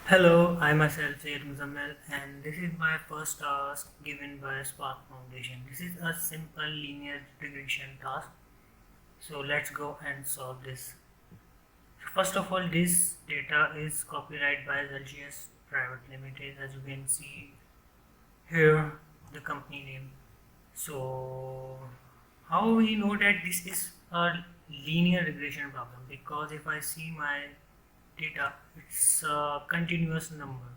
Hello, I myself Syed Muzammil, and this is my first task given by Spark Foundation. This is a simple linear regression task. So let's go and solve this. First of all, this data is copyright by Celsius Private Limited, as you can see here, the company name. So how we know that this is a linear regression problem? Because if I see my data, it's a continuous number.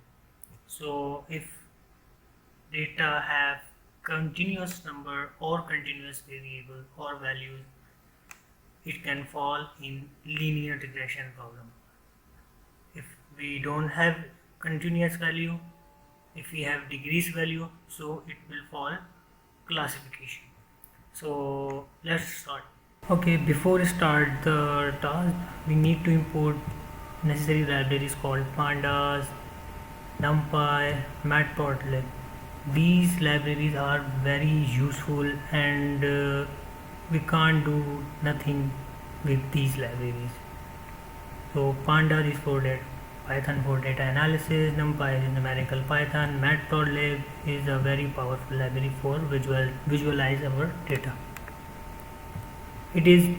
So if data have continuous number or continuous variable or values, it can fall in linear regression problem. If we don't have continuous value, if we have degrees value, so it will fall classification. So let's start. Okay, before we start the task, we need to import necessary libraries called pandas, NumPy, Matplotlib. These libraries are very useful, and we can't do nothing with these libraries. So Pandas is for that Python for data analysis, NumPy is numerical Python, Matplotlib is a very powerful library for visualize our data. It is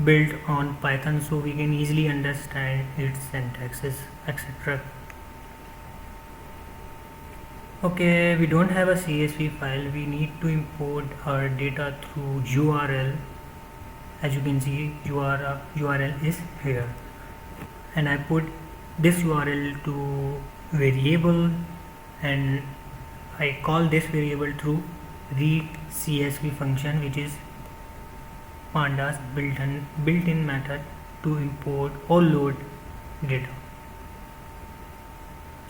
built on Python, so we can easily understand its syntaxes, etc. Okay, we don't have a CSV file. We need to import our data through URL. As you can see, URL is here, and I put this URL to variable, and I call this variable through read CSV function, which is pandas built-in method to import or load data.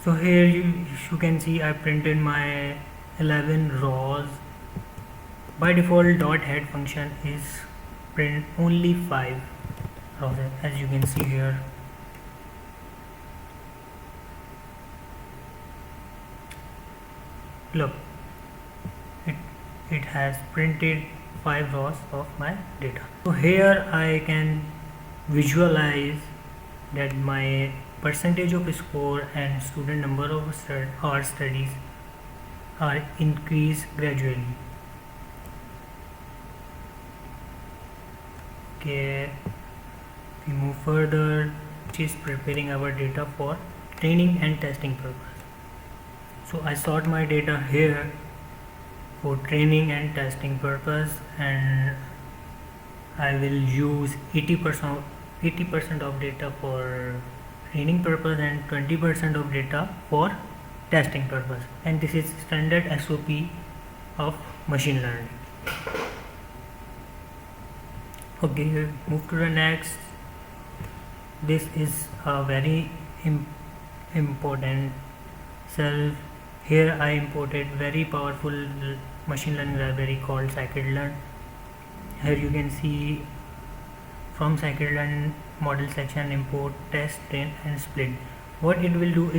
So here you can see I printed my 11 rows. By default, dot head function is print only 5 rows, as you can see here. Look, it has printed 5 rows of my data. So here I can visualize that my percentage of score and student number of hours studies are increased gradually. Okay, we move further, which is preparing our data for training and testing purpose. So I sort my data here for training and testing purpose, and I will use 80% of data for training purpose and 20% of data for testing purpose, and this is standard SOP of machine learning. Okay, move to the next. This is a very important cell. Here I imported very powerful machine learning library called scikit-learn. Here you can see from scikit-learn model section, import, test, train and split. What it will do,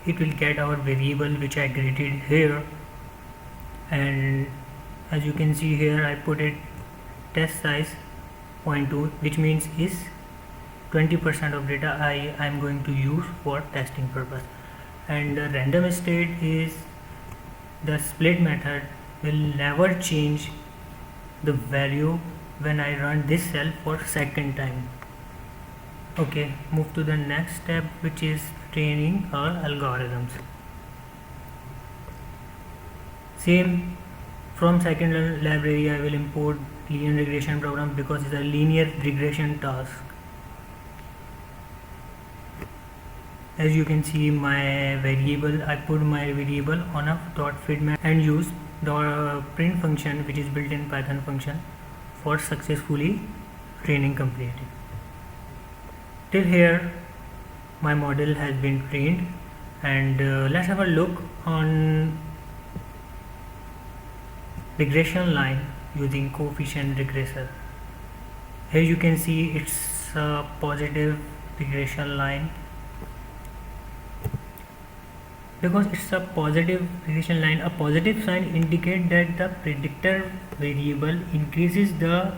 it will get our variable which I created here, and as you can see here I put it test size 0.2, which means is 20% of data I am going to use for testing purpose. And the random state is the split method will never change the value when I run this cell for second time. Okay, move to the next step, which is training our algorithms. Same, from scikit-learn library I will import linear regression program because it's a linear regression task. As you can see, my variable, I put my variable on a .fit map and use the print function, which is built-in Python function, for successfully training completed. Till here my model has been trained, and let's have a look on regression line using coefficient regressor. Here you can see it's a positive regression line. Because it's a positive regression line, a positive sign indicates that the predictor variable increases, the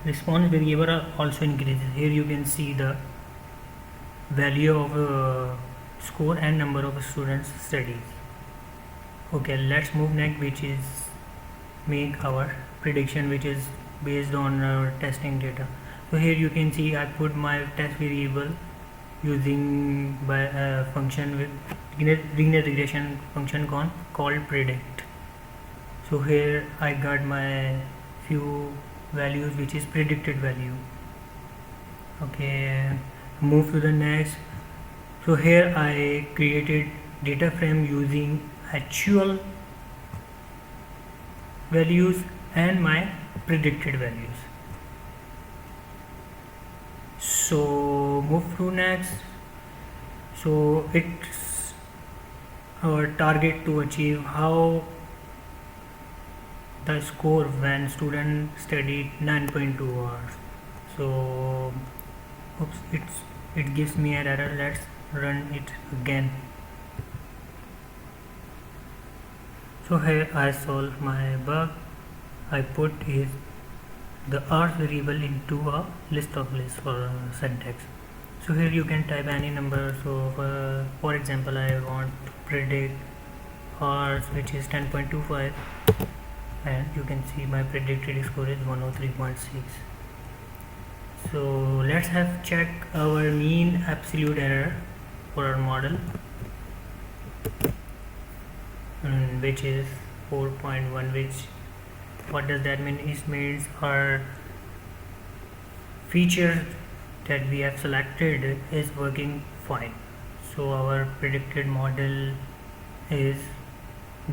response variable also increases. Here you can see the value of score and number of students studies. Okay, let's move next, which is make our prediction, which is based on our testing data. So here you can see I put my test variable using by a function with linear regression function called predict. So here I got my few values, which is predicted value. Okay, move to the next. So here I created data frame using actual values and my predicted values. So move to next. So it's our target to achieve how the score when student studied 9.2 hours. So oops, it gives me an error. Let's run it again. So here I solve my bug. I put the hours variable into a list of lists for syntax. So here you can type any number. So for example, I want to predict hours, which is 10.25, and you can see my predicted score is 103.6. So let's have check our mean absolute error for our model, which is 4.1, which what does that mean? It means our feature that we have selected is working fine. So our predicted model is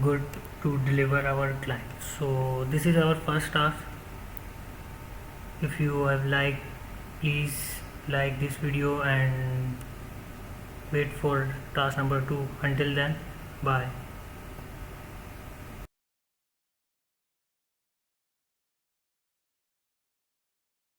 good to deliver our client. So this is our first task. If you have liked, please like this video and wait for task number 2. Until then, bye.